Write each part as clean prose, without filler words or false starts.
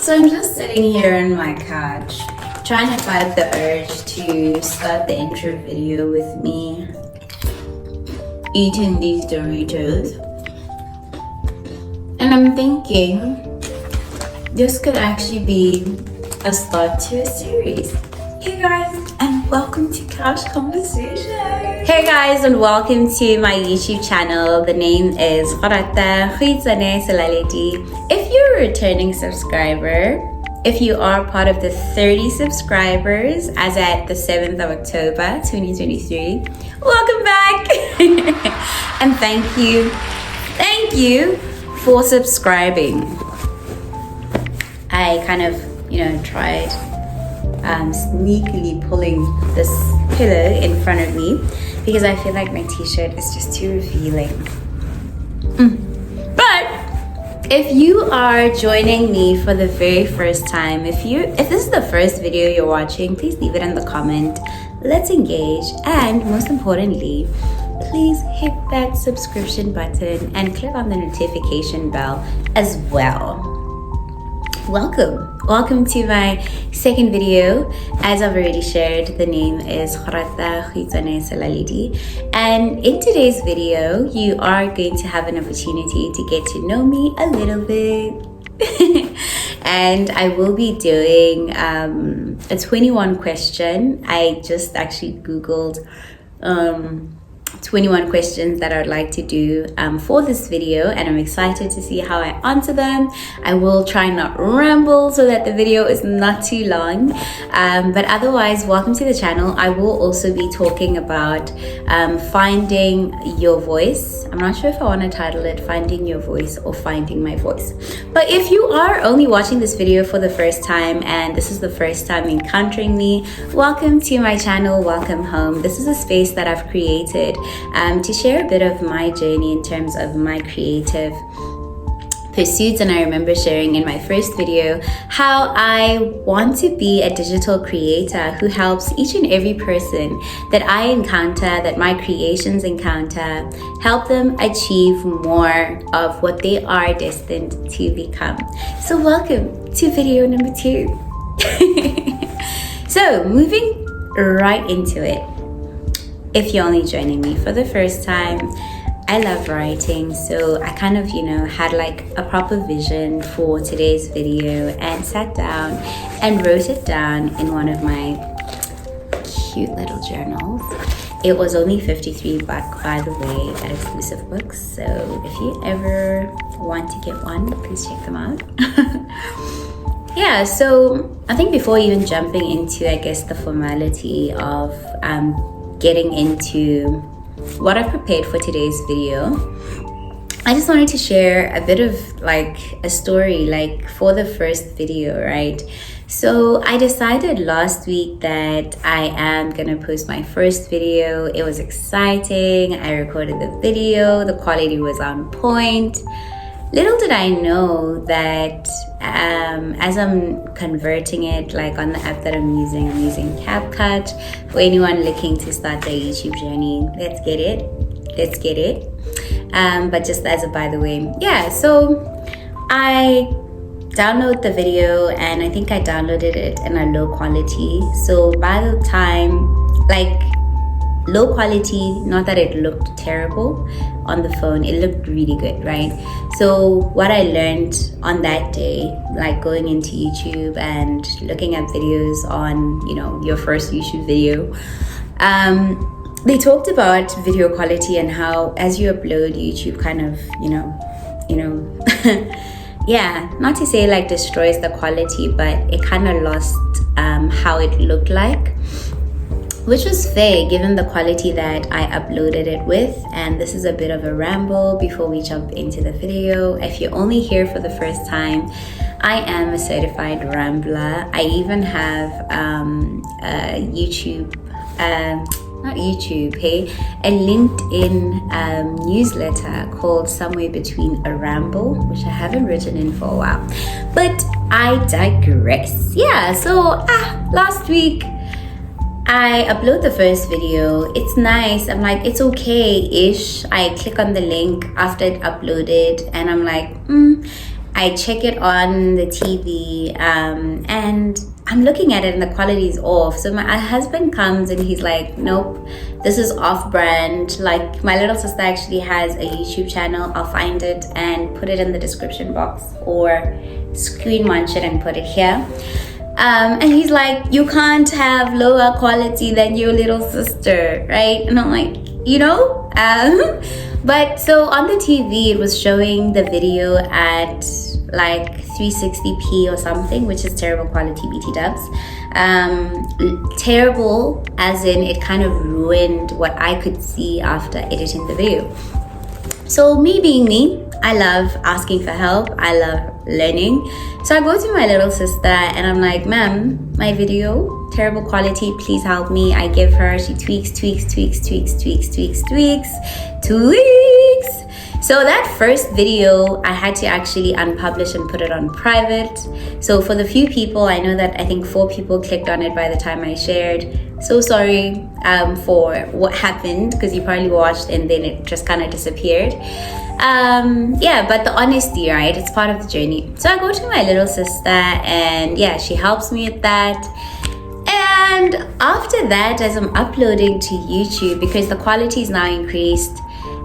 So I'm just sitting here on my couch, trying to fight the urge to start the intro video with me eating these Doritos. And I'm thinking this could actually be a start to a series. Hey guys, and welcome to Couch Conversation. Hey guys, and welcome to my YouTube channel. The name is Gorata.Selaledi. If you're a returning subscriber, if you are part of the 30 subscribers as at the 7th of October 2023, welcome back. And thank you for subscribing. I kind of, tried sneakily pulling this pillow in front of me because I feel like my t-shirt is just too revealing. But if you are joining me for the very first time, if this is the first video you're watching, please leave it in the comment. Let's engage, and most importantly, please hit that subscription button and click on the notification bell as well. Welcome to my second video. As I've already shared, the name is Gorata.Selaledi, and in today's video you are going to have an opportunity to get to know me a little bit. And I will be doing a 21 question. I just actually googled 21 questions that I would like to do for this video, and I'm excited to see how I answer them. I will try not ramble so that the video is not too long, but otherwise, welcome to the channel. I will also be talking about finding your voice. I'm not sure if I want to title it Finding Your Voice or Finding My Voice, but if you are only watching this video for the first time and this is the first time encountering me, welcome to my channel, welcome home. This is a space that I've created to share a bit of my journey in terms of my creative pursuits. And I remember sharing in my first video how I want to be a digital creator who helps each and every person that I encounter, that my creations encounter, help them achieve more of what they are destined to become. So welcome to video number 2. So moving right into it. If you're only joining me for the first time, I love writing, so I kind of, had like a proper vision for today's video and sat down and wrote it down in one of my cute little journals. It was only $53, by the way, at Exclusive Books, so if you ever want to get one, please check them out. Yeah, so I think before even jumping into, I guess, the formality of getting into what I prepared for today's video, I just wanted to share a bit of like a story, like for the first video, right? So I decided last week that I am gonna post my first video. It was exciting. I recorded the video, the quality was on point. Little did I know that as I'm converting it, like on the app that I'm using CapCut. For anyone looking to start their YouTube journey, let's get it. But just as a by the way, yeah, so I download the video, and I think I downloaded it in a low quality. So by the time, like, low quality, not that it looked terrible on the phone, it looked really good, right? So what I learned on that day, like going into YouTube and looking at videos on, your first YouTube video, they talked about video quality and how as you upload, YouTube kind of, yeah, not to say like destroys the quality, but it kind of lost how it looked like, which was fair given the quality that I uploaded it with. And this is a bit of a ramble before we jump into the video. If you're only here for the first time, I am a certified rambler. I even have a YouTube, not YouTube, hey, a LinkedIn newsletter called Somewhere Between a Ramble, which I haven't written in for a while. But I digress. Yeah, so last week, I upload the first video. It's nice. I'm like, it's okay-ish. I click on the link after it uploaded and I'm like, I check it on the TV, and I'm looking at it and the quality is off. So my husband comes and he's like, nope, this is off brand. Like, my little sister actually has a YouTube channel. I'll find it and put it in the description box, or screen munch it and put it here. And he's like, you can't have lower quality than your little sister, right? And I'm like, but so on the TV it was showing the video at like 360p or something, which is terrible quality, BT dubs. Terrible as in it kind of ruined what I could see after editing the video. So me being me, I love asking for help. I love learning. So I go to my little sister and I'm like, ma'am, my video, terrible quality, please help me. I give her, she tweaks. So that first video, I had to actually unpublish and put it on private. So for the few people, I know that I think 4 people clicked on it by the time I shared. So sorry for what happened, because you probably watched and then it just kind of disappeared. But the honesty, right? It's part of the journey. So I go to my little sister and she helps me with that. And after that, as I'm uploading to YouTube, because the quality is now increased,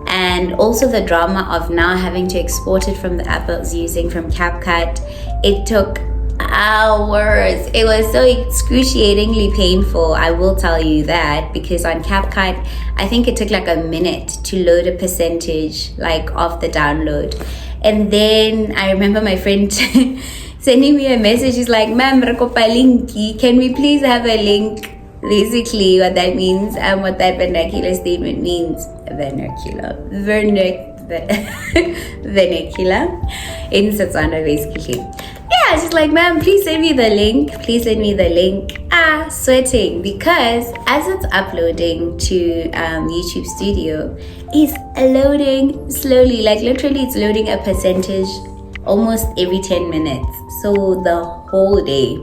and also the drama of now having to export it from the app I was using from CapCut, it took hours. It was so excruciatingly painful, I will tell you that, because on CapCut I think it took like a minute to load a percentage like of the download. And then I remember my friend sending me a message. She's like, ma'am, linki, can we please have a link? Basically what that means, and what that vernacular statement means, vernacular in Setswana basically. She's like, ma'am, please send me the link. Sweating, because as it's uploading to YouTube Studio, it's loading slowly. Like literally it's loading a percentage almost every 10 minutes. So the whole day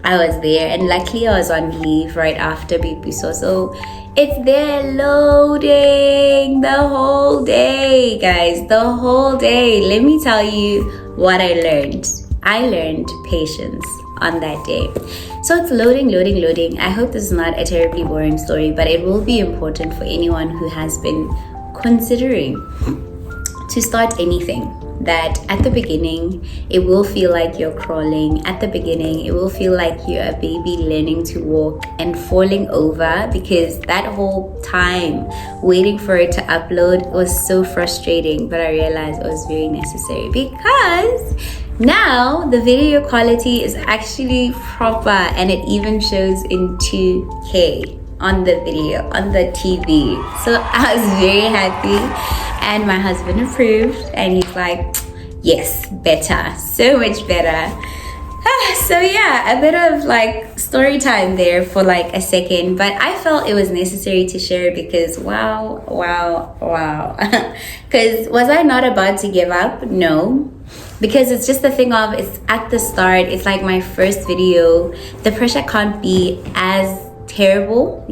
I was there, and luckily I was on leave right after Bipiso. So it's there loading the whole day, guys, the whole day. Let me tell you what I learned. I learned patience on that day. So it's loading. I hope this is not a terribly boring story, but it will be important for anyone who has been considering to start anything. That at the beginning, it will feel like you're crawling. At the beginning, it will feel like you're a baby learning to walk and falling over, because that whole time waiting for it to upload was so frustrating. But I realized it was very necessary, because now the video quality is actually proper, and it even shows in 2K on the video, on the TV. So I was very happy. And my husband approved, and he's like, yes, better, so much better. So a bit of like story time there for like a second, but I felt it was necessary to share, because wow. Because was I not about to give up? No, because it's just the thing of, it's at the start, it's like my first video. The pressure can't be as terrible,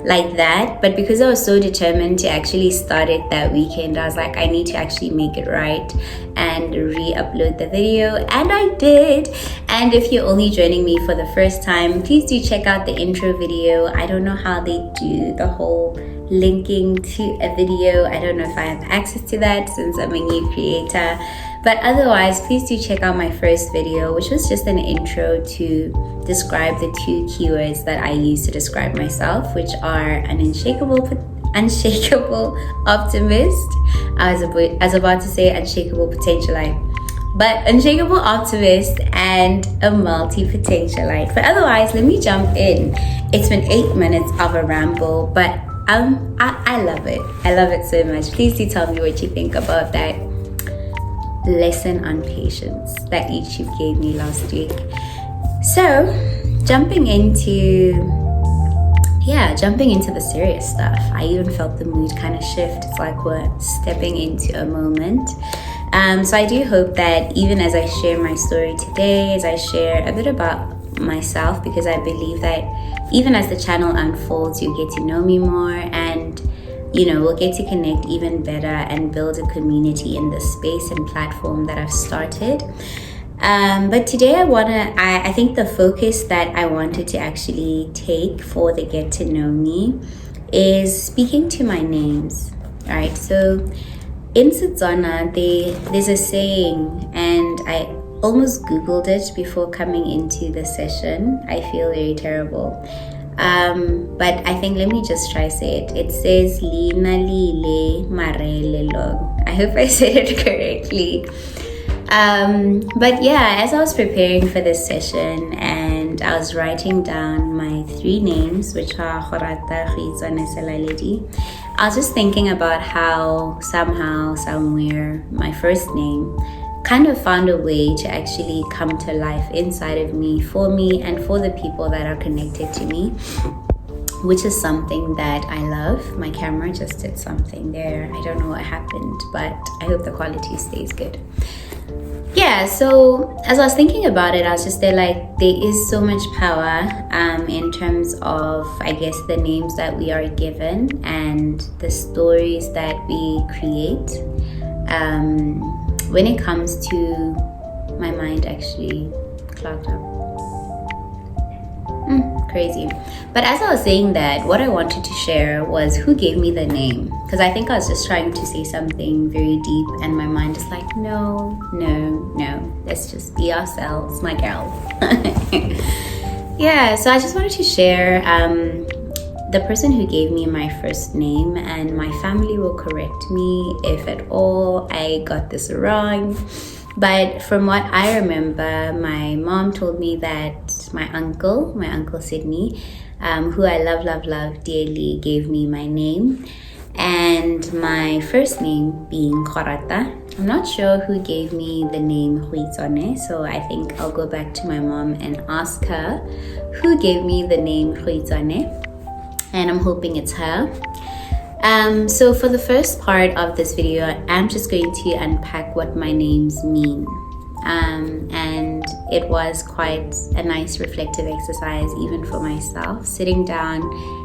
like that. But because I was so determined to actually start it that weekend, I was like, I need to actually make it right and re-upload the video, and I did. And if you're only joining me for the first time, please do check out the intro video. I don't know how they do the whole linking to a video. I don't know if I have access to that since I'm a new creator, but otherwise please do check out my first video, which was just an intro to describe the 2 keywords that I use to describe myself, which are an unshakable optimist. I was about to say unshakable potentialite, but unshakable optimist and a multi-potentialite. But otherwise, let me jump in. It's been 8 minutes of a ramble, but I love it. I love it so much. Please do tell me what you think about that lesson on patience that YouTube gave me last week. So jumping into the serious stuff, I even felt the mood kind of shift. It's like we're stepping into a moment. So I do hope that even as I share my story today, as I share a bit about myself, because I believe that even as the channel unfolds, you get to know me more, and we'll get to connect even better and build a community in this space and platform that I've started. But today I think the focus that I wanted to actually take for the Get to Know Me is speaking to my names. All right, so in Setswana, there's a saying, and I almost Googled it before coming into the session. I feel very terrible. But I think let me just try say it. It says Lina Lile Marelelo. I hope I said it correctly. But yeah, as I was preparing for this session and I was writing down my 3 names, which are Gorata.Selaledi, I was just thinking about how somehow, somewhere, my first name kind of found a way to actually come to life inside of me, and for the people that are connected to me, which is something that I love. My camera just did something there. I don't know what happened, but I hope the quality stays good. Yeah, so as I was thinking about it, I was just there like, there is so much power in terms of, I guess, the names that we are given and the stories that we create. When it comes to my mind actually clogged up. Crazy. But as I was saying that, what I wanted to share was who gave me the name. Because I think I was just trying to say something very deep and my mind is like, no. Let's just be ourselves, my girl. Yeah, so I just wanted to share the person who gave me my first name, and my family will correct me if at all I got this wrong. But from what I remember, my mom told me that my uncle Sydney, who I love dearly, gave me my name. And my first name being Gorata. I'm not sure who gave me the name Huitsone, so I think I'll go back to my mom and ask her who gave me the name Huitsone. And I'm hoping it's her. So for the first part of this video, I'm just going to unpack what my names mean. And it was quite a nice reflective exercise, even for myself, sitting down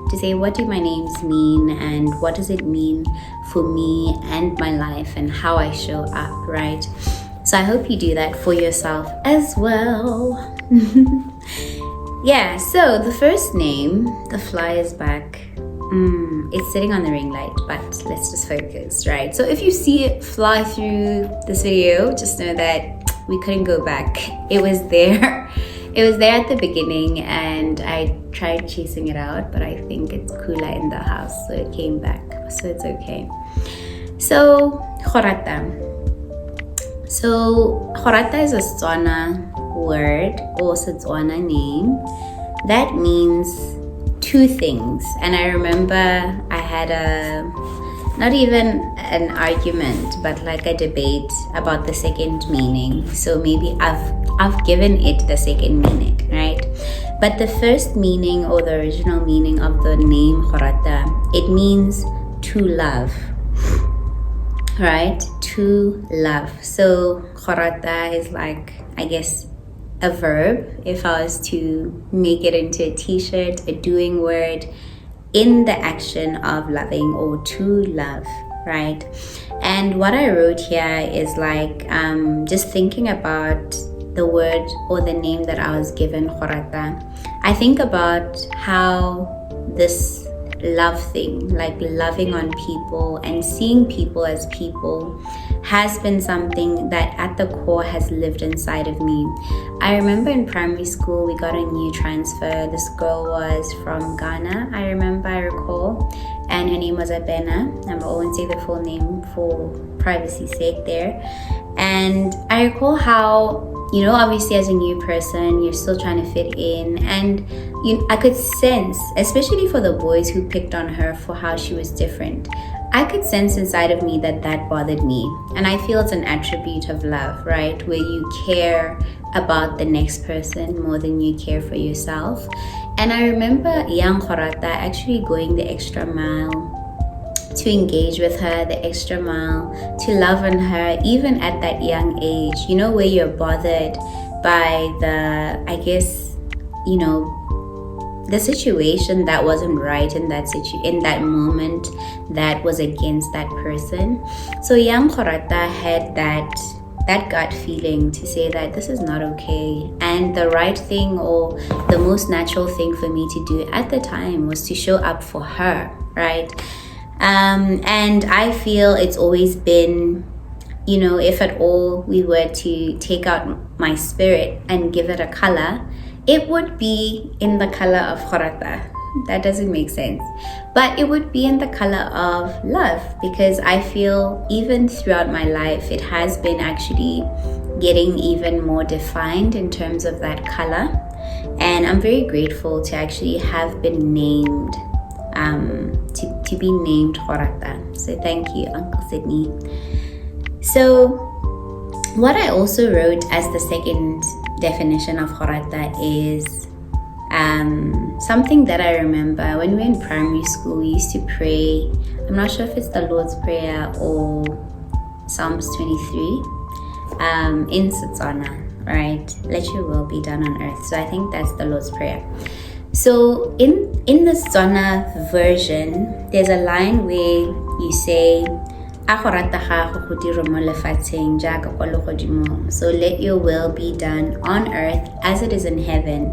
to say, what do my names mean and what does it mean for me and my life and how I show up, right? So I hope you do that for yourself as well. Yeah, so the first name, the fly is back. It's sitting on the ring light, but let's just focus, right? So if you see it fly through this video, just know that we couldn't go back. It was there. It was there at the beginning and I tried chasing it out, but I think it's cooler in the house, so it came back. So it's okay. So, Gorata. So, Gorata is a Setswana word or Setswana name that means 2 things. And I remember I had not even an argument, but like a debate about the second meaning. So maybe I've given it the second meaning, right? But the first meaning or the original meaning of the name Gorata, it means to love, right? To love. So Gorata is like, I guess, a verb. If I was to make it into a t-shirt, a doing word in the action of loving or to love, right? And what I wrote here is like just thinking about the word or the name that I was given, Gorata. I think about how this love thing, like loving on people and seeing people as people, has been something that at the core has lived inside of me. I remember in primary school we got a new transfer. This girl was from Ghana, I recall, and her name was Abena. I won't say the full name for privacy's sake there. And I recall how, obviously as a new person, you're still trying to fit in, and I could sense, especially for the boys who picked on her for how she was different, I could sense inside of me that bothered me. And I feel it's an attribute of love, right? Where you care about the next person more than you care for yourself. And I remember young Gorata actually going the extra mile to engage with her, the extra mile to love on her, even at that young age, where you're bothered by the the situation that wasn't right in that moment that was against that person. So young Gorata had that gut feeling to say that this is not okay, and the right thing, or the most natural thing for me to do at the time, was to show up for her, right? And I feel it's always been, if at all we were to take out my spirit and give it a color, it would be in the color of Gorata. That doesn't make sense. But it would be in the color of love, because I feel even throughout my life, it has been actually getting even more defined in terms of that color. And I'm very grateful to actually have been named, to be named Gorata. So thank you, Uncle Sydney. So what I also wrote as the second definition of Gorata is something that I remember when we were in primary school. We used to pray. I'm not sure if it's the Lord's Prayer or Psalms 23 in Setswana, right? Let your will be done on earth. So I think that's the Lord's Prayer. So in the Setswana version, there's a line where you say, so let your will be done on earth as it is in heaven.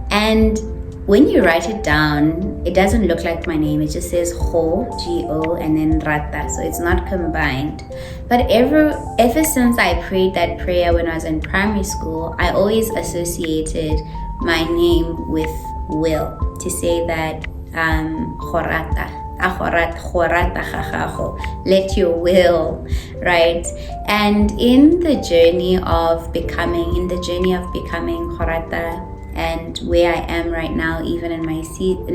And when you write it down, it doesn't look like my name. It just says Ho, G-O, and then Rata. So it's not combined. But ever since I prayed that prayer when I was in primary school, I always associated my name with will, to say that Gorata. Let your will, right? And in the journey of becoming Gorata, and where I am right now, even in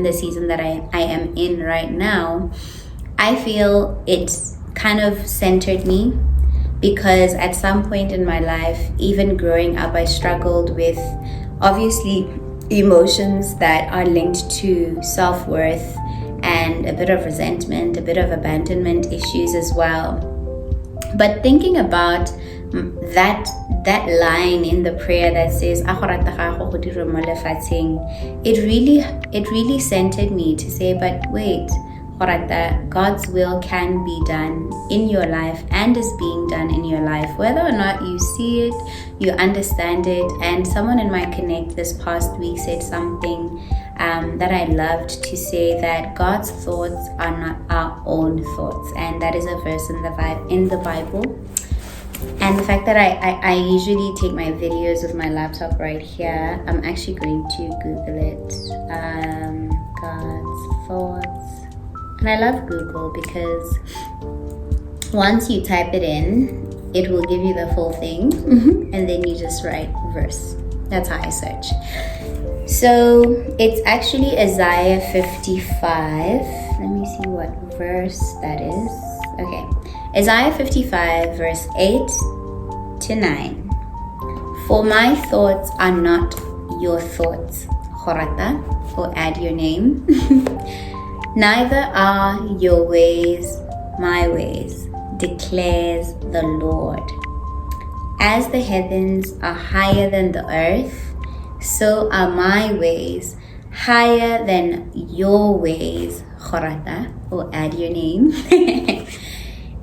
the season that I am in right now, I feel it's kind of centered me, because at some point in my life, even growing up, I struggled with obviously emotions that are linked to self-worth and a bit of resentment, a bit of abandonment issues as well. But thinking about that line in the prayer that says it really centered me to say, but wait, Gorata, God's will can be done in your life and is being done in your life, whether or not you see it, you understand it. And someone in my Connect this past week said something that I loved, to say that God's thoughts are not our own thoughts, and that is a verse in the Bible. And the fact that I usually take my videos with my laptop right here, I'm actually going to Google it. God's thoughts. And I love Google, because once you type it in, it will give you the full thing. And then you just write verse. That's how I search. So it's actually Isaiah 55. Let me see what verse that is. Okay. Isaiah 55 verse 8 to 9. For my thoughts are not your thoughts, Gorata, or add your name. Neither are your ways my ways, declares the Lord. As the heavens are higher than the earth, so are my ways higher than your ways, Gorata, or add your name.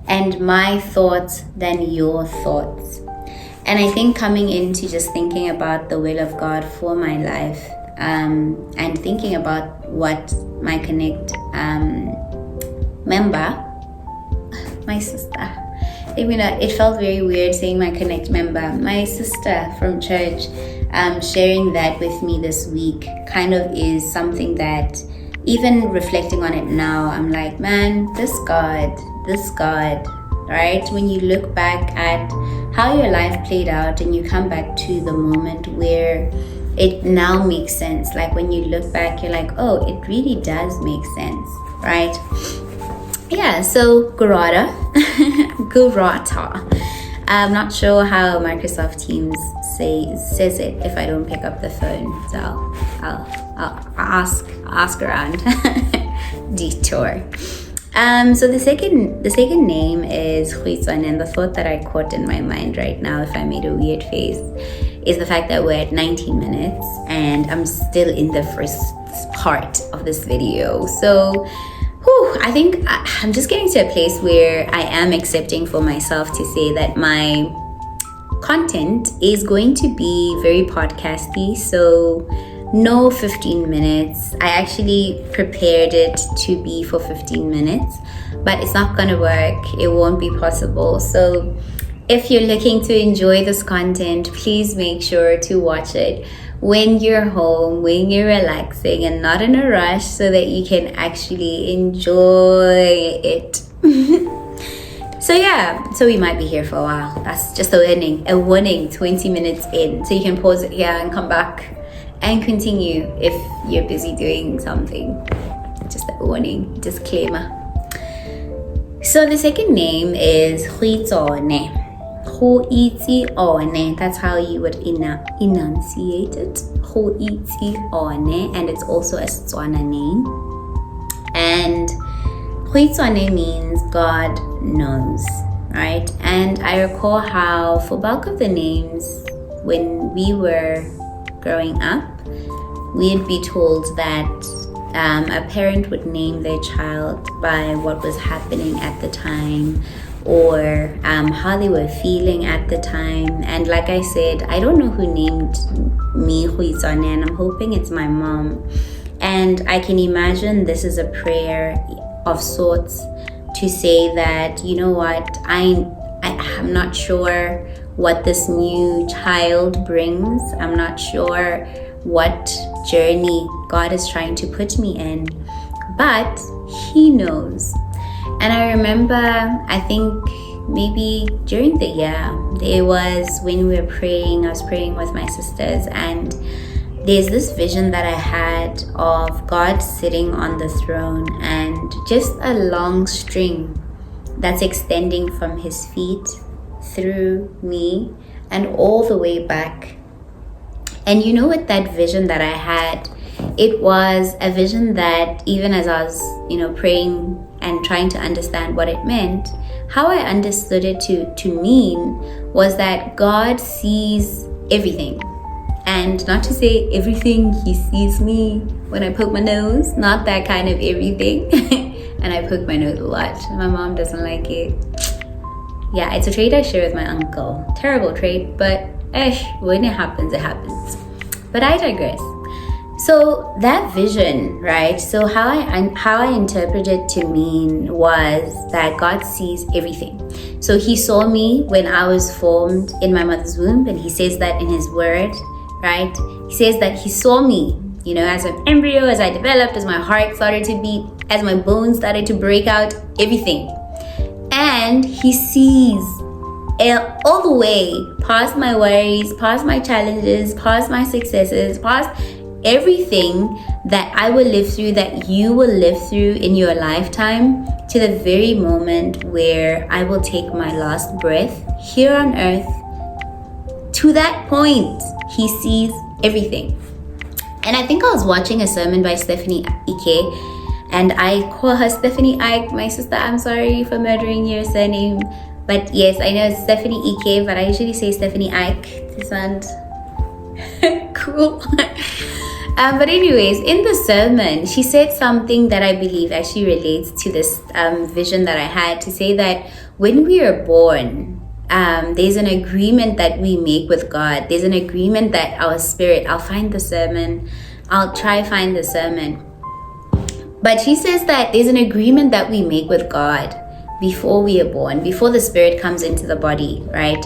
And my thoughts than your thoughts. And I think coming into just thinking about the will of God for my life, and thinking about what my Connect member, my sister, it felt very weird saying my Connect member, my sister from church, sharing that with me this week, kind of is something that, even reflecting on it now, I'm like, man, this God, right? When you look back at how your life played out and you come back to the moment where it now makes sense. Like when you look back, you're like, oh, it really does make sense, right? Yeah, so Gorata. I'm not sure how Microsoft Teams says it if I don't pick up the phone. So I'll ask around. Detour. So the second name is Huizan, and the thought that I caught in my mind right now, if I made a weird face, is the fact that we're at 19 minutes and I'm still in the first part of this video. So I think I'm just getting to a place where I am accepting for myself to say that my content is going to be very podcasty. So no 15 minutes. I actually prepared it to be for 15 minutes, but it's not gonna work. It won't be possible. So if you're looking to enjoy this content, please make sure to watch it when you're home, when you're relaxing and not in a rush, so that you can actually enjoy it. So we might be here for a while. That's just a warning 20 minutes in. So you can pause it here and come back and continue if you're busy doing something. Just a warning, disclaimer. So the second name is Huizone. Huizone. That's how you would enunciate it. Huizone. And it's also a Setswana name. And Huizone means God knows, right? And I recall how for bulk of the names, when we were growing up, we'd be told that a parent would name their child by what was happening at the time, or how they were feeling at the time. And like I said, I don't know who named me Huizane, and I'm hoping it's my mom. And I can imagine this is a prayer of sorts to say that, you know what, I'm not sure what this new child brings. I'm not sure what journey God is trying to put me in, but He knows. And I remember, I think maybe during the year, there was when we were praying, I was praying with my sisters, and there's this vision that I had of God sitting on the throne and just a long string that's extending from His feet through me and all the way back. And you know what, that vision that I had, it was a vision that even as I was, praying and trying to understand what it meant, how I understood it to mean was that God sees everything. And not to say everything He sees me when I poke my nose, not that kind of everything. And I poke my nose a lot. My mom doesn't like it. Yeah, it's a trait I share with my uncle. Terrible trait, but when it happens, it happens. But I digress. So that vision, right? So how I interpreted to mean was that God sees everything. So He saw me when I was formed in my mother's womb, and He says that in His word, right? He says that He saw me, as an embryo, as I developed, as my heart started to beat, as my bones started to break out, everything. And He sees all the way past my worries, past my challenges, past my successes, past everything that I will live through, that you will live through in your lifetime, to the very moment where I will take my last breath here on earth. To that point, He sees everything. And I think I was watching a sermon by Stephanie Ike, and I call her Stephanie Ike. My sister, I'm sorry for murdering your surname. But yes, I know it's Stephanie Ike, but I usually say Stephanie Ike to sound cool. But anyways, in the sermon, she said something that I believe actually relates to this vision that I had, to say that when we are born, there's an agreement that we make with God. There's an agreement that our spirit, I'll find the sermon. I'll try find the sermon. But she says that there's an agreement that we make with God before we are born, before the spirit comes into the body, right?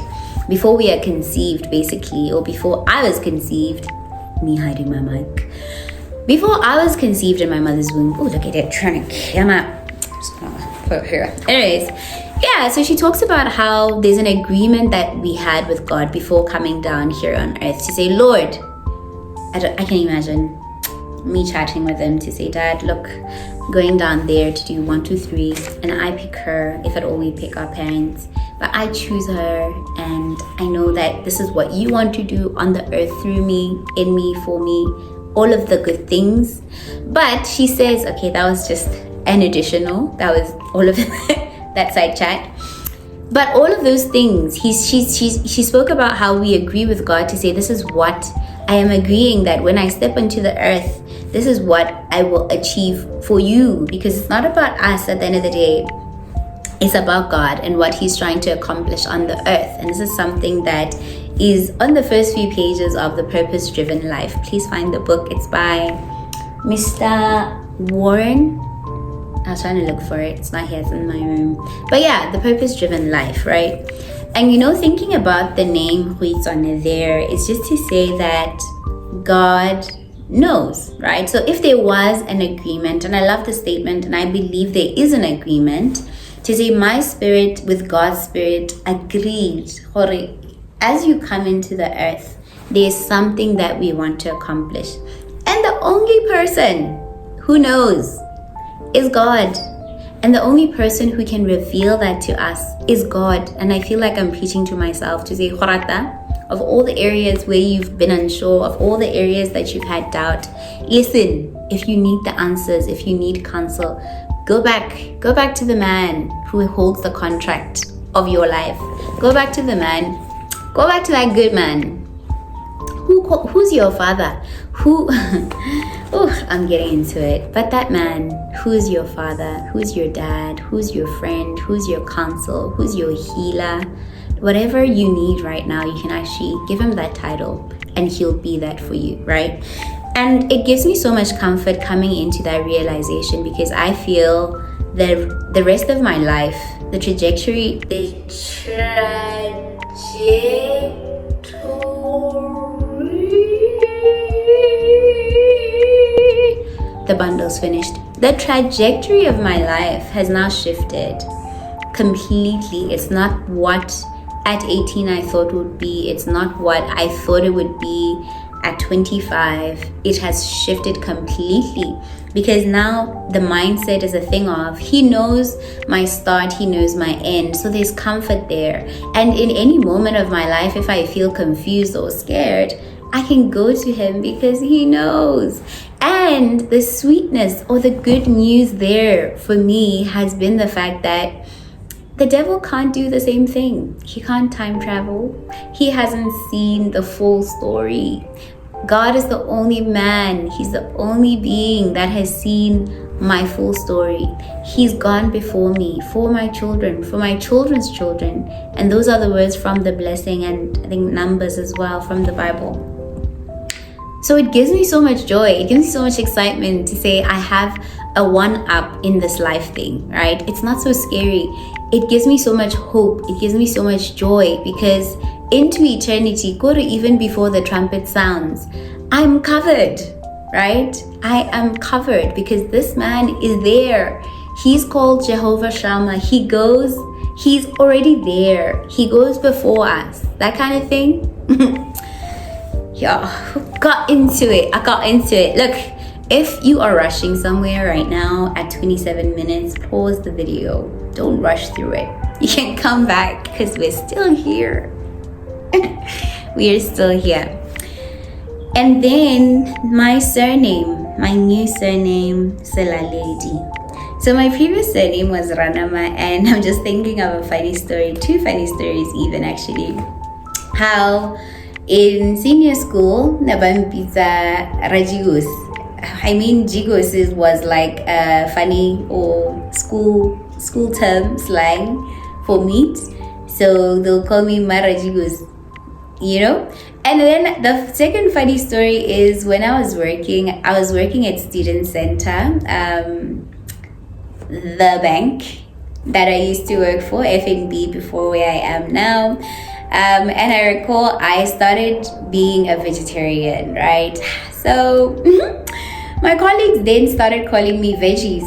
Before we are conceived, basically, or before I was conceived. Me hiding my mic. Before I was conceived in my mother's womb. Oh, look at it, trying to come out. Just gonna put it here. Anyways, yeah, so she talks about how there's an agreement that we had with God before coming down here on earth to say, Lord, I can imagine me chatting with Him to say, Dad, look, going down there to do 1, 2, 3, and I pick her, if at all we pick our parents, but I choose her, and I know that this is what you want to do on the earth through me, in me, for me, all of the good things. But she says, okay, that was just an additional. That was all of that side chat. But all of those things, she spoke about how we agree with God to say, this is what I am agreeing that when I step onto the earth, this is what I will achieve for you. Because it's not about us at the end of the day. It's about God and what he's trying to accomplish on the earth. And this is something that is on the first few pages of The Purpose-Driven Life. Please find the book. It's by Mr. Warren. I was trying to look for it. It's not here. It's in my room. But yeah, The Purpose-Driven Life, right? And thinking about the name Huitsone there, it's just to say that God knows, right? So if there was an agreement, and I love the statement, and I believe there is an agreement, to say my spirit with God's spirit agreed, as you come into the earth, there's something that we want to accomplish. And the only person who knows is God. And the only person who can reveal that to us is God. And I feel like I'm preaching to myself to say, Gorata, of all the areas where you've been unsure, of all the areas that you've had doubt, listen, if you need the answers, if you need counsel, go back to the man who holds the contract of your life. Go back to that good man. Who's your father? I'm getting into it. But that man, who's your father? Who's your dad? Who's your friend? Who's your counsel? Who's your healer? Whatever you need right now, you can actually give him that title and he'll be that for you, right? And it gives me so much comfort coming into that realization, because I feel that the rest of my life, the trajectory, the bundle's finished. The trajectory of my life has now shifted completely. It's not what at 18 I thought would be. It's not what I thought it would be at 25. It has shifted completely, because now the mindset is a thing of, he knows my start, he knows my end. So there's comfort there. And in any moment of my life, if I feel confused or scared, I can go to him because he knows. And the sweetness or the good news there for me has been the fact that the devil can't do the same thing. He can't time travel. He hasn't seen the full story. God is the only man. He's the only being that has seen my full story. He's gone before me, for my children, for my children's children. And those are the words from the blessing, and I think Numbers as well from the Bible. So it gives me so much joy. It gives me so much excitement to say I have a one-up in this life thing, right? It's not so scary. It gives me so much hope. It gives me so much joy, because into eternity, go to even before the trumpet sounds, I'm covered, right? I am covered because this man is there. He's called Jehovah Shammah. He's already there. He goes before us. That kind of thing. Yeah, I got into it. Look, if you are rushing somewhere right now at 27 minutes, pause the video. Don't rush through it. You can come back because we're still here. We are still here. And then my new surname, Selaledi. So my previous surname was Ranama, and I'm just thinking of a funny story, two funny stories even actually. How in senior school, Nabampiza Rajigos. I mean, Jigos was like a funny or school term slang for meat. So they'll call me Marajigos, And then the second funny story is when I was working at Student Center, the bank that I used to work for, FNB, before where I am now. And I recall I started being a vegetarian, right? So my colleagues then started calling me veggies,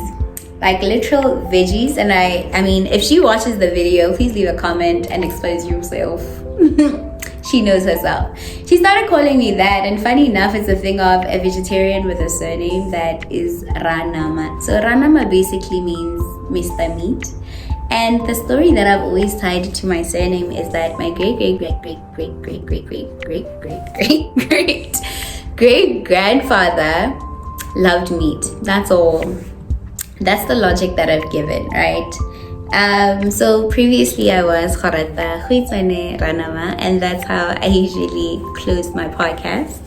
like literal veggies. And I mean, if she watches the video, please leave a comment and expose yourself. She knows herself. She started calling me that, and funny enough, it's a thing of a vegetarian with a surname that is Ranama. So Ranama basically means Mr. Meat. And the story that I've always tied to my surname is that my great grandfather loved meat. That's all. That's the logic that I've given, right? So previously I was Gorata, Ranama, and that's how I usually close my podcast.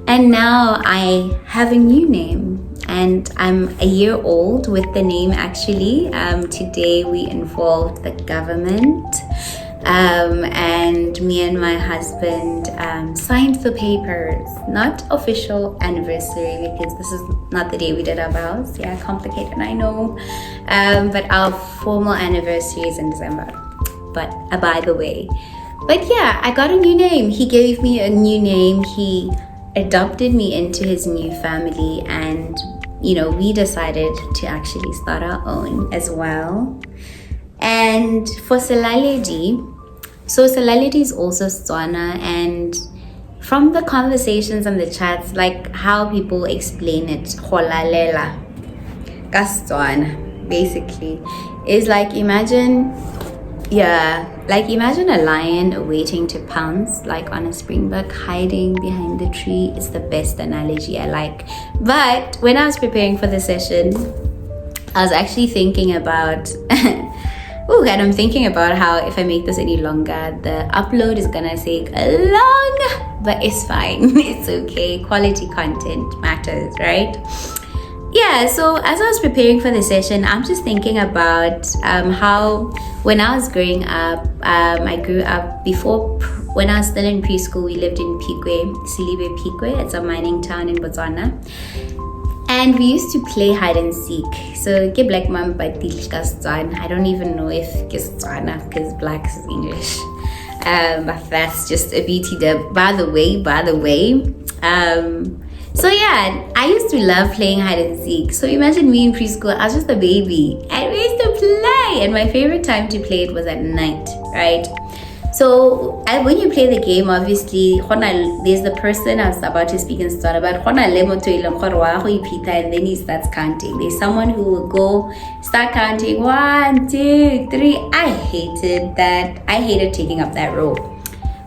And now I have a new name, and I'm a year old with the name actually. Today we involved the government, and me and my husband signed the papers. Not official anniversary, because this is not the day we did our vows. Yeah, complicated, I know. But our formal anniversary is in December. But by the way. But yeah, I got a new name. He gave me a new name. He adopted me into his new family, and we decided to actually start our own as well. And for Selaledi, so Selaledi is also Setswana, and from the conversations and the chats, like how people explain it, Holalela ka Setswana, basically, is like imagine a lion waiting to pounce, like on a springbok hiding behind the tree. It's the best analogy I like. But when I was preparing for the session, I was actually thinking about and I'm thinking about how if I make this any longer, the upload is gonna take long, but it's fine. It's okay. Quality content matters, right? Yeah, so as I was preparing for the session, I'm just thinking about how when I was growing up, I grew up when I was still in preschool, we lived in Silibe Pikwe. It's a mining town in Botswana. And we used to play hide and seek. So, ke black mom by I don't even know if Setswana, because black is English. But that's just a BT dub. By the way. So yeah, I used to love playing hide and seek. So imagine me in preschool, I was just a baby. And we used to play. And my favorite time to play it was at night, right? So when you play the game, obviously, there's the person I was about to speak and start about, and then he starts counting. There's someone who will go start counting 1, 2, 3. I hated that. I hated taking up that role.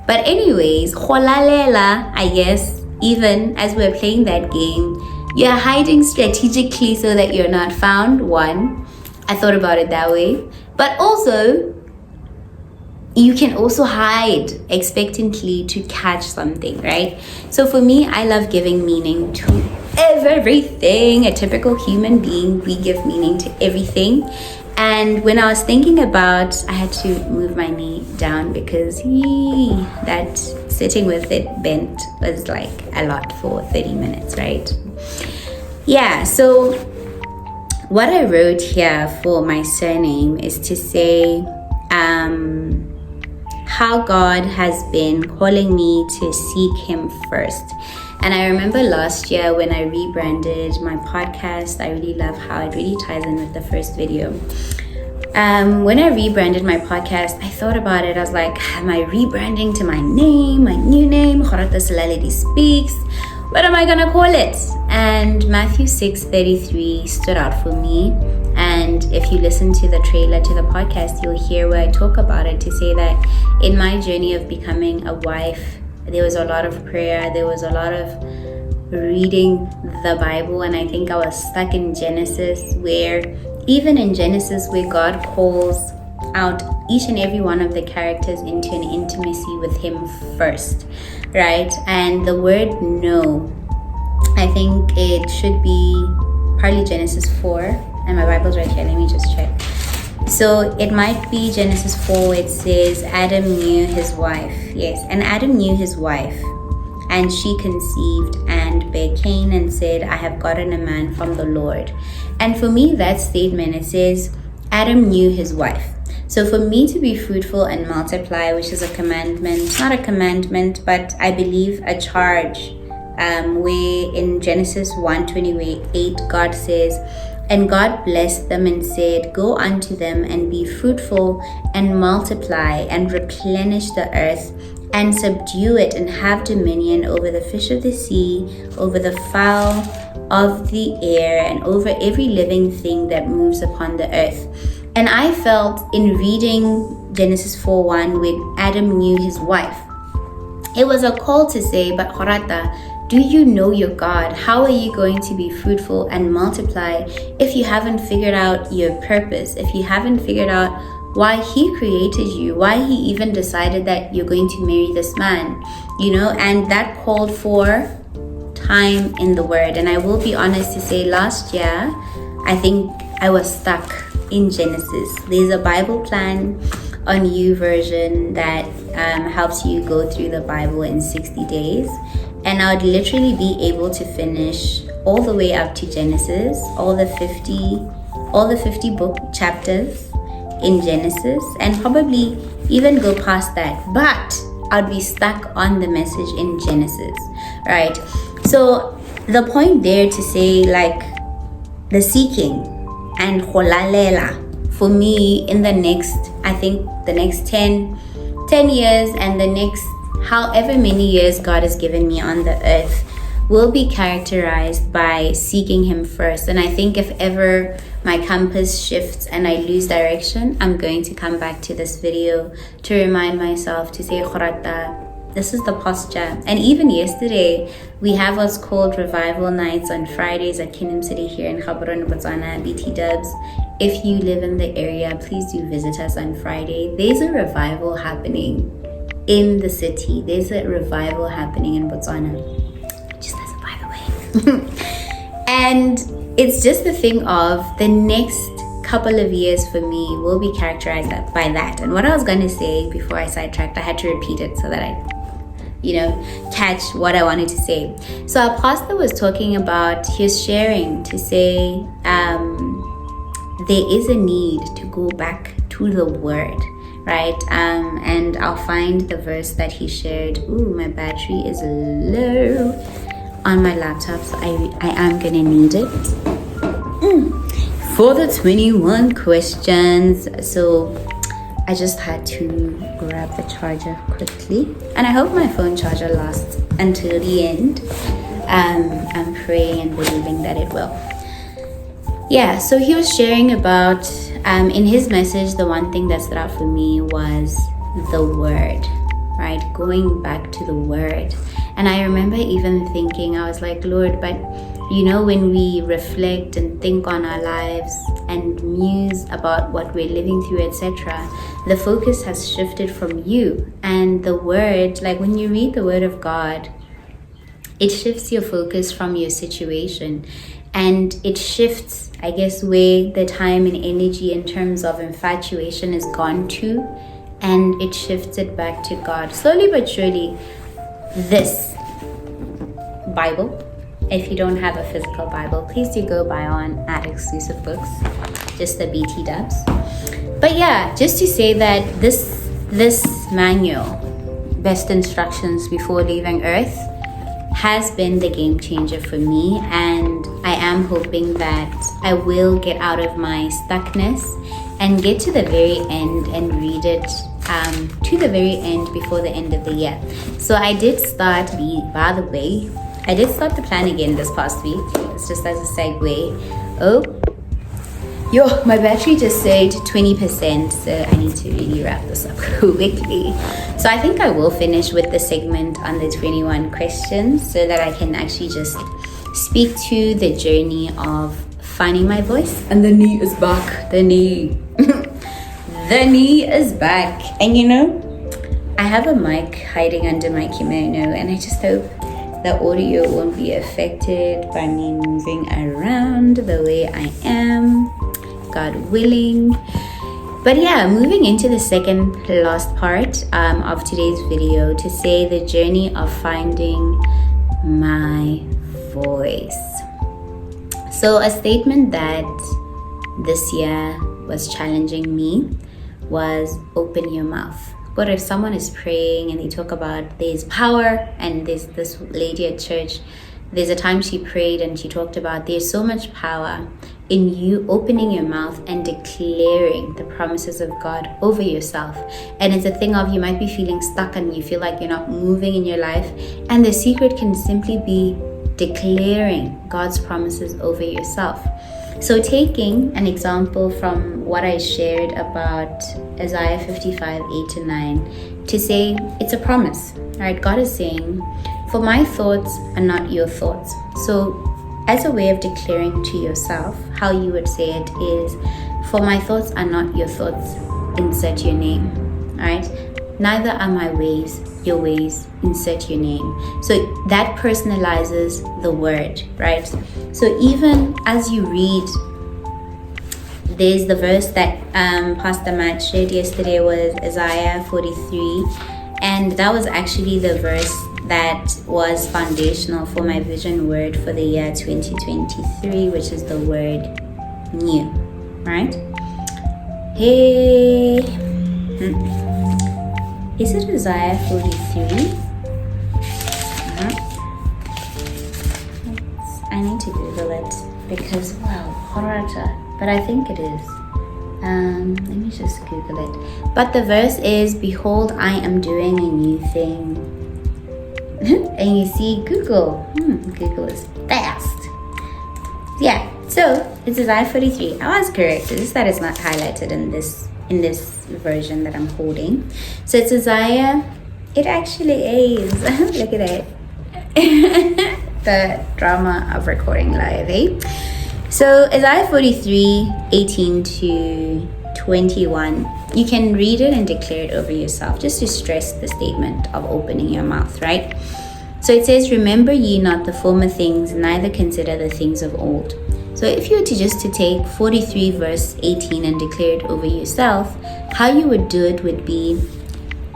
But anyways, Holalela, I guess, even as we're playing that game, you're hiding strategically so that you're not found. One, I thought about it that way. But also, you can also hide expectantly to catch something, right? So for me, I love giving meaning to everything. A typical human being, we give meaning to everything. And when I was thinking about, I had to move my knee down because that sitting with it bent was like a lot for 30 minutes, right? Yeah, so what I wrote here for my surname is to say how God has been calling me to seek Him first. And I remember last year when I rebranded my podcast, I really love how it really ties in with the first video. When I rebranded my podcast, I thought about it. I was like, am I rebranding to my name, my new name, Gorata.Selaledi Speaks? What am I going to call it? And Matthew 6:33 stood out for me. And if you listen to the trailer to the podcast, you'll hear where I talk about it, to say that in my journey of becoming a wife, there was a lot of prayer, there was a lot of reading the Bible, and I think I was stuck in Genesis, where even in Genesis, where God calls out each and every one of the characters into an intimacy with Him first, right? And the word know, I think it should be partly Genesis 4, and my Bible's right here, let me just check. So it might be Genesis 4 where it says Adam knew his wife. Yes, and Adam knew his wife, and she conceived and bare Cain and said, I have gotten a man from the Lord. And for me, that statement, it says Adam knew his wife. So for me to be fruitful and multiply, which is a commandment, not a commandment, but I believe a charge, where in Genesis 1:28, God says, and God blessed them and said, go unto them and be fruitful and multiply and replenish the earth and subdue it and have dominion over the fish of the sea, over the fowl of the air, and over every living thing that moves upon the earth. And I felt in reading Genesis 4:1, when Adam knew his wife, it was a call to say, but Gorata, Do you know your God? How are you going to be fruitful and multiply if you haven't figured out your purpose, if you haven't figured out why he created you, why he even decided that you're going to marry this man, and that called for time in the word. And I will be honest to say, last year, I think I was stuck in Genesis. There's a Bible plan on YouVersion that helps you go through the Bible in 60 days. And I would literally be able to finish all the way up to Genesis, all the 50 book chapters in Genesis, and probably even go past that. But I'd be stuck on the message in Genesis, right? So the point there to say, like, the seeking and holalela for me in the next, I think the next 10 years and the next however many years God has given me on the earth will be characterized by seeking him first. And I think if ever my compass shifts and I lose direction, I'm going to come back to this video to remind myself to say, Gorata, this is the posture. And even yesterday, we have what's called revival nights on Fridays at Kingdom City here in Gaborone, Botswana, BT Dubs. If you live in the area, please do visit us on Friday. There's a revival happening in the city. There's a revival happening in Botswana. Just as a by the way. And it's just the thing of the next couple of years for me will be characterized by that. And what I was going to say before I sidetracked, I had to repeat it so that I catch what I wanted to say. So our pastor was talking about, he was sharing to say there is a need to go back to the word, right? And I'll find the verse that he shared. My battery is low on my laptop, so I am gonna need it for the 21 questions. So I just had to grab the charger quickly, and I hope my phone charger lasts until the end. I'm praying and believing that it will. Yeah, so he was sharing about, in his message, the one thing that stood out for me was the word, right? Going back to the word. And I remember even thinking, I was like, Lord, but when we reflect and think on our lives and muse about what we're living through, etc., the focus has shifted from you. And the word, like when you read the word of God, it shifts your focus from your situation. And it shifts, I guess, where the time and energy in terms of infatuation is gone to. And it shifts it back to God. Slowly but surely, this Bible, if you don't have a physical Bible, please do go buy on at Exclusive Books, just the BT Dubs. But yeah, just to say that this manual, Best Instructions Before Leaving Earth, has been the game changer for me, and I am hoping that I will get out of my stuckness and get to the very end and read it to the very end before the end of the year. So I did start the plan again this past week. It's just as a segue. My battery just said 20%, so I need to really wrap this up quickly. So I think I will finish with the segment on the 21 questions so that I can actually just speak to the journey of finding my voice. And the knee is back. The knee. The knee is back. And I have a mic hiding under my kimono, and I just hope the audio won't be affected by me moving around the way I am, God willing. But yeah, moving into the second last part of today's video, to say the journey of finding my voice. So a statement that this year was challenging me was open your mouth. But if someone is praying and they talk about there's power, and there's this lady at church, there's a time she prayed and she talked about there's so much power in you opening your mouth and declaring the promises of God over yourself. And it's a thing of, you might be feeling stuck and you feel like you're not moving in your life, and the secret can simply be declaring God's promises over yourself. So taking an example from what I shared about Isaiah 55, 8-9, to say it's a promise, right? God is saying, For my thoughts are not your thoughts. So as a way of declaring to yourself, how you would say it is, for my thoughts are not your thoughts, insert your name, right? Neither are my ways your ways, insert your name. So that personalizes the word, right? So even as you read, there's the verse that Pastor Matt shared yesterday was Isaiah 43, and that was actually the verse that was foundational for my vision word for the year 2023, which is the word new, right? Hey, is it Isaiah 43? I need to Google it because, wow, Gorata. But I think it is. Let me just Google it. But the verse is, behold, I am doing a new thing. And you see Google. Google is fast. Yeah, so it's Isaiah 43. I was correct. It's just that it's not highlighted in this version that I'm holding. So it's Isaiah. It actually is. Look at it. The drama of recording live, eh? So Isaiah 43, 18 to 21, you can read it and declare it over yourself, just to stress the statement of opening your mouth, right? So it says, remember ye not the former things, neither consider the things of old. So if you were to take 43 verse 18 and declare it over yourself, how you would do it would be,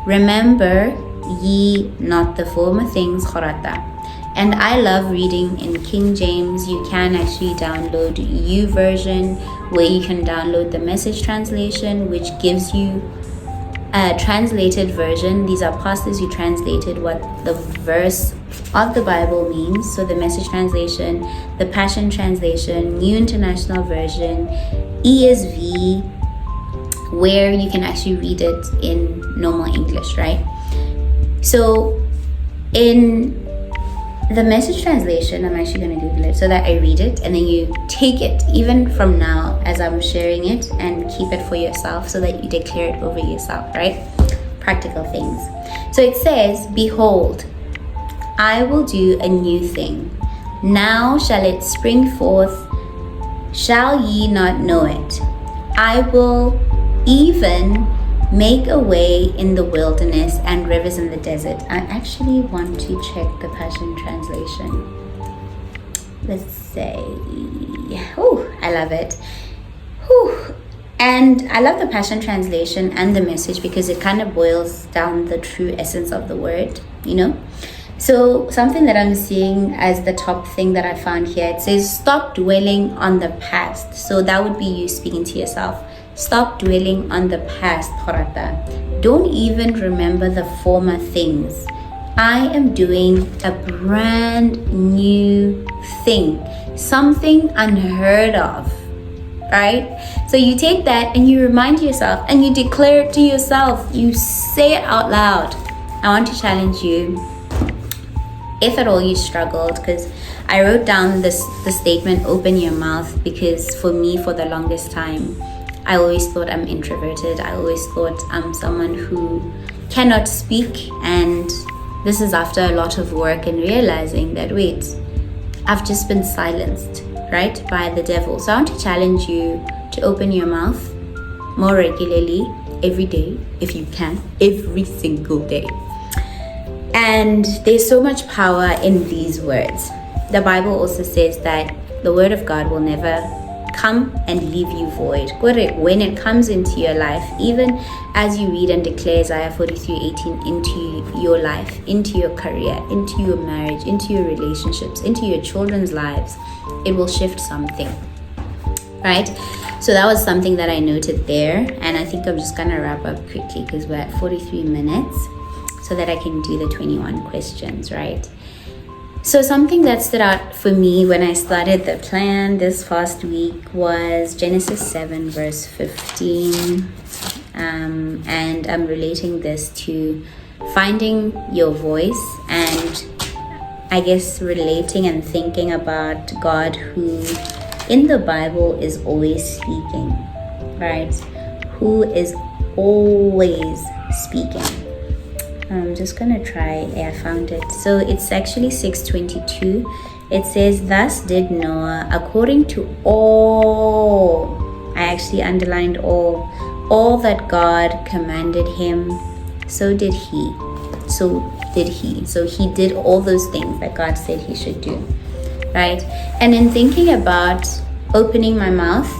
remember ye not the former things, Gorata. And I love reading in King James. You can actually download YouVersion, where you can download the Message translation, which gives you a translated version. These are pastors who translated what the verse of the Bible means. So the Message translation, the Passion translation, New International Version, ESV, where you can actually read it in normal English, right? So in the Message translation, I'm actually going to Google it so that I read it, and then you take it even from now as I'm sharing it and keep it for yourself so that you declare it over yourself, right? Practical things. So it says, behold, I will do a new thing. Now shall it spring forth. Shall ye not know it? I will even make a way in the wilderness and rivers in the desert. I actually want to check the Passion translation. Let's say, oh, I love it. Whew. And I love the Passion translation and the Message because it kind of boils down the true essence of the word, you know? So something that I'm seeing as the top thing that I found here, it says, stop dwelling on the past. So that would be you speaking to yourself. Stop dwelling on the past, Gorata. Don't even remember the former things. I am doing a brand new thing, something unheard of, right? So you take that and you remind yourself and you declare it to yourself. You say it out loud. I want to challenge you, if at all you struggled, because I wrote down the statement, open your mouth, because for me, for the longest time, I always thought I'm introverted. I always thought I'm someone who cannot speak. And this is after a lot of work and realizing that, wait, I've just been silenced, right, by the devil. So I want to challenge you to open your mouth more regularly, every day, if you can, every single day. And there's so much power in these words. The Bible also says that the word of God will never come and leave you void. When it comes into your life, even as you read and declare Isaiah 43:18 into your life, into your career, into your marriage, into your relationships, into your children's lives, it will shift something, right? So that was something that I noted there, and I think I'm just gonna wrap up quickly because we're at 43 minutes so that I can do the 21 questions, right? So something that stood out for me when I started the plan this past week was Genesis 7 verse 15. And I'm relating this to finding your voice, and I guess relating and thinking about God, who in the Bible is always speaking, right? Who is always speaking. I'm just gonna try. I found it. So it's actually 6:22. It says, "Thus did Noah according to all." I actually underlined all that God commanded him. So did he. So he did all those things that God said he should do, right? And in thinking about opening my mouth,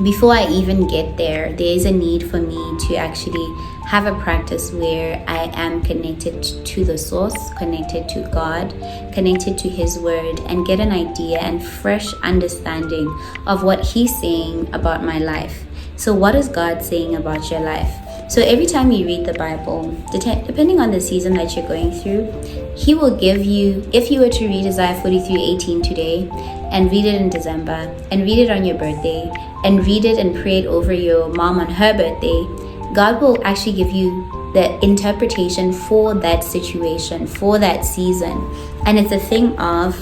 before I even get there, there is a need for me to actually have a practice where I am connected to the source, connected to God, connected to his word, and get an idea and fresh understanding of what he's saying about my life. So what is God saying about your life? So every time you read the Bible, depending on the season that you're going through, he will give you, if you were to read Isaiah 43:18 today, and read it in December, and read it on your birthday, and read it and pray it over your mom on her birthday, God will actually give you the interpretation for that situation, for that season. And it's a thing of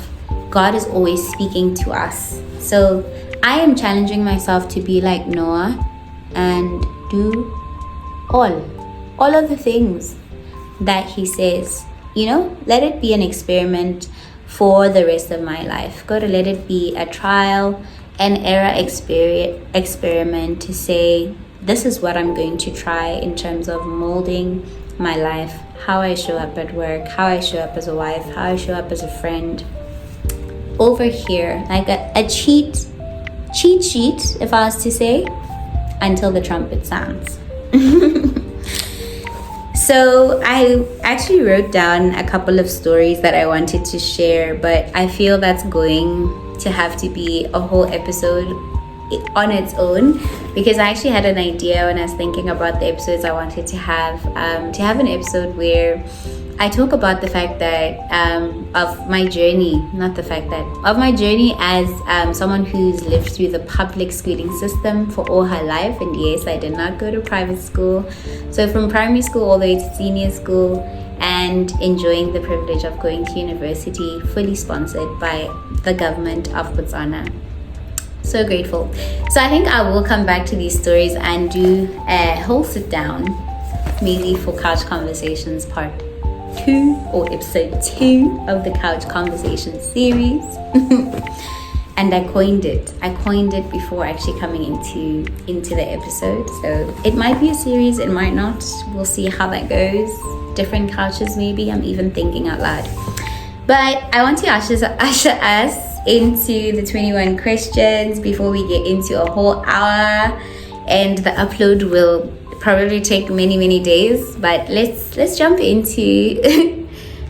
God is always speaking to us. So I am challenging myself to be like Noah and do all of the things that he says. Let it be an experiment for the rest of my life. Go to let it be a trial and error experiment to say, this is what I'm going to try in terms of molding my life, how I show up at work, how I show up as a wife, how I show up as a friend. Over here, like a cheat sheet, if I was to say, until the trumpet sounds. So I actually wrote down a couple of stories that I wanted to share, but I feel that's going to have to be a whole episode on its own, because I actually had an idea when I was thinking about the episodes I wanted to have an episode where I talk about the fact that of my journey as someone who's lived through the public schooling system for all her life. And yes, I did not go to private school. So from primary school all the way to senior school, and enjoying the privilege of going to university fully sponsored by the government of Botswana. So grateful. So I think I will come back to these stories and do a whole sit down, maybe for Couch Conversations Part 2 or Episode 2 of the Couch Conversation series. And I coined it before actually coming into the episode. So it might be a series, it might not. We'll see how that goes. Different couches maybe. I'm even thinking out loud. But I want to usher us into the 21 questions before we get into a whole hour, and the upload will probably take many days, but let's jump into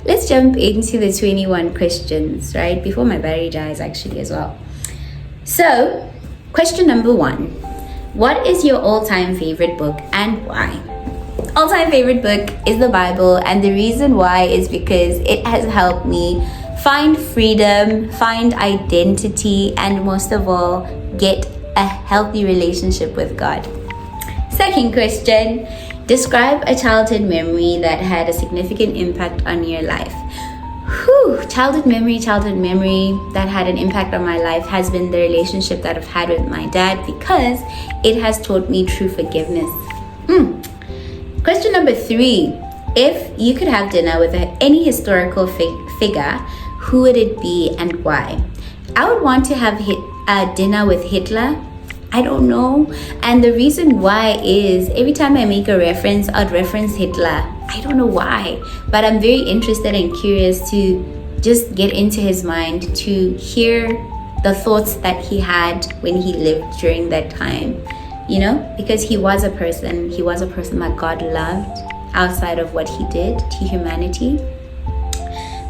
the 21 questions right before my battery dies actually as well. So question number 1, what is your all-time favorite book and why? All-time favorite book is the Bible, and the reason why is because it has helped me find freedom, find identity, and most of all, get a healthy relationship with God. Second question, describe a childhood memory that had a significant impact on your life. Childhood memory that had an impact on my life has been the relationship that I've had with my dad, because it has taught me true forgiveness. Question number 3, if you could have dinner with any historical figure, who would it be and why? I would want to have dinner with Hitler. I don't know. And the reason why is every time I make a reference, I'd reference Hitler. I don't know why, but I'm very interested and curious to just get into his mind, to hear the thoughts that he had when he lived during that time, because he was a person that God loved outside of what he did to humanity.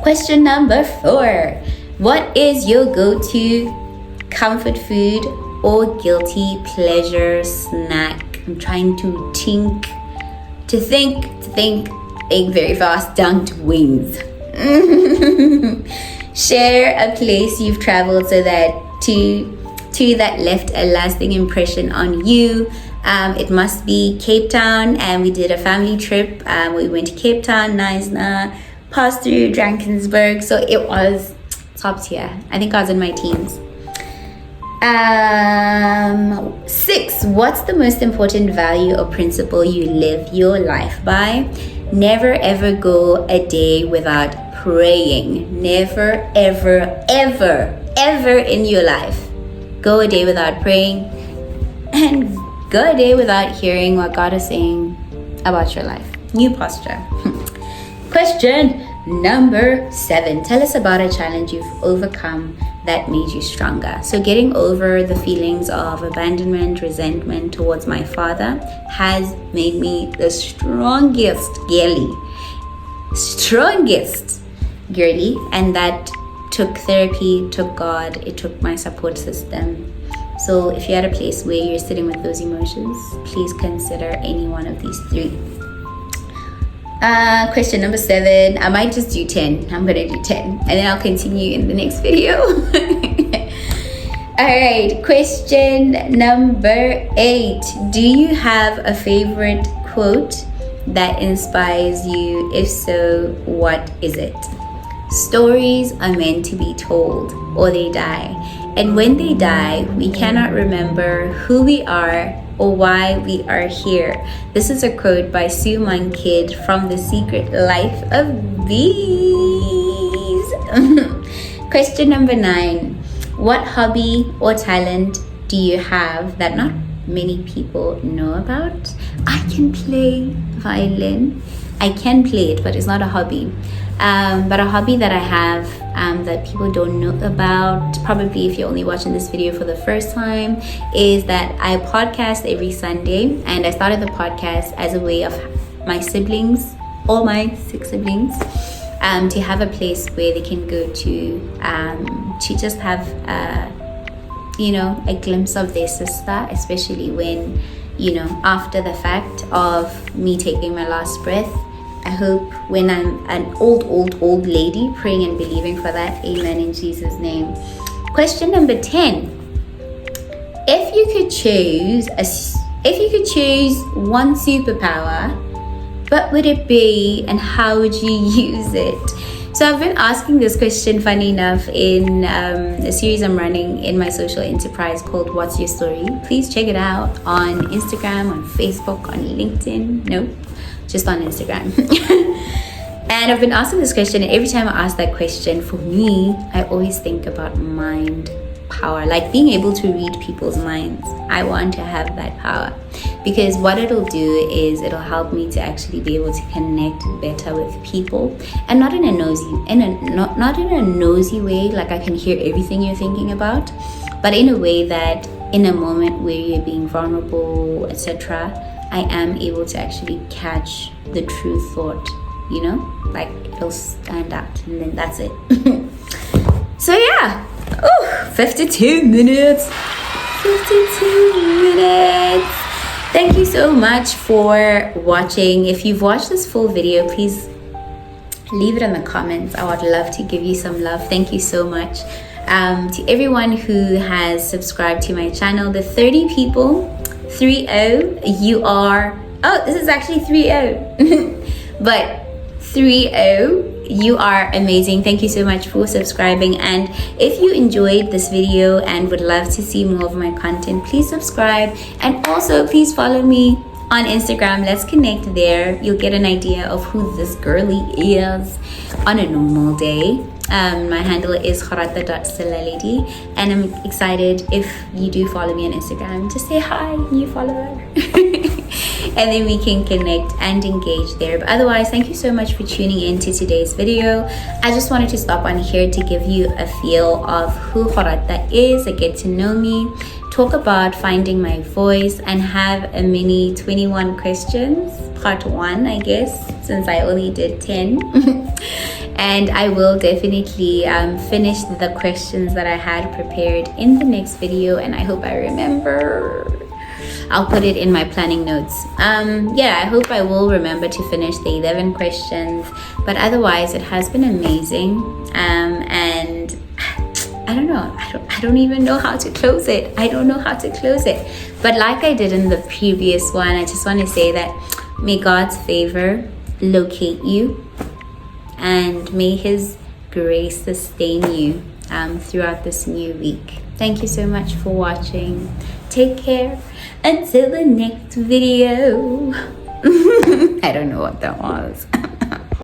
Question number 4, what is your go-to comfort food or guilty pleasure snack? I'm trying to think very fast. Dunked wings. Share a place you've traveled to that left a lasting impression on you. It must be Cape Town, and we did a family trip. We went to Cape Town, Knysna, passed through Drakensberg, so it was top tier. I think I was in my teens. 6, what's the most important value or principle you live your life by? Never ever go a day without praying. Never ever ever ever in your life go a day without praying, and go a day without hearing what God is saying about your life. New posture. Question number 7. Tell us about a challenge you've overcome that made you stronger. So getting over the feelings of abandonment, resentment towards my father has made me the strongest girly, and that took therapy, took God, it took my support system. So if you're at a place where you're sitting with those emotions, please consider any one of these 3. Question number 7. I might just do 10. I'm gonna do 10 and then I'll continue in the next video. Alright, question number 8. Do you have a favorite quote that inspires you? If so, what is it? Stories are meant to be told or they die. And when they die, we cannot remember who we are or why we are here. This is a quote by Sue Monk Kid from The Secret Life of Bees. Question number 9. What hobby or talent do you have that not many people know about? I can play violin. I can play it, but it's not a hobby. But a hobby that I have that people don't know about, probably if you're only watching this video for the first time, is that I podcast every Sunday. And I started the podcast as a way of my siblings, all my 6 siblings, to have a place where they can go to just have a glimpse of their sister, especially when, after the fact of me taking my last breath. I hope when I'm an old lady, praying and believing for that. Amen in Jesus' name. Question number 10. If you could choose one superpower, what would it be and how would you use it? So I've been asking this question, funny enough, in a series I'm running in my social enterprise called What's Your Story? Please check it out on Instagram, on Facebook, on LinkedIn. Nope. Just on Instagram. And I've been asking this question, and every time I ask that question, for me, I always think about mind power, like being able to read people's minds. I want to have that power, because what it'll do is it'll help me to actually be able to connect better with people, and not in a nosy way, like I can hear everything you're thinking about, but in a way that in a moment where you're being vulnerable, etc., I am able to actually catch the true thought, like it'll stand out, and then that's it. So yeah, 52 minutes. Thank you so much for watching. If you've watched this full video, please leave it in the comments. I would love to give you some love. Thank you so much. To everyone who has subscribed to my channel, the 30 people, 30, you are, this is actually 30, but 30, you are amazing. Thank you so much for subscribing. And if you enjoyed this video and would love to see more of my content, please subscribe, and also please follow me on Instagram. Let's connect there. You'll get an idea of who this girly is on a normal day. My handle is Gorata.Selaledi, and I'm excited if you do follow me on Instagram. Just say hi, new follower. And then we can connect and engage there. But otherwise, thank you so much for tuning in to today's video. I just wanted to stop on here to give you a feel of who Gorata is, a get to know me, talk about finding my voice, and have a mini 21 questions, part 1, I guess, since I only did 10. And I will definitely finish the questions that I had prepared in the next video, and I hope I remember. I'll put it in my planning notes. I hope I will remember to finish the 11 questions, but otherwise it has been amazing. And I don't know, I don't even know how to close it. I don't know how to close it. But like I did in the previous one, I just want to say that may God's favor locate you, and may His grace sustain you throughout this new week. Thank you so much for watching. Take care until the next video. I don't know what that was.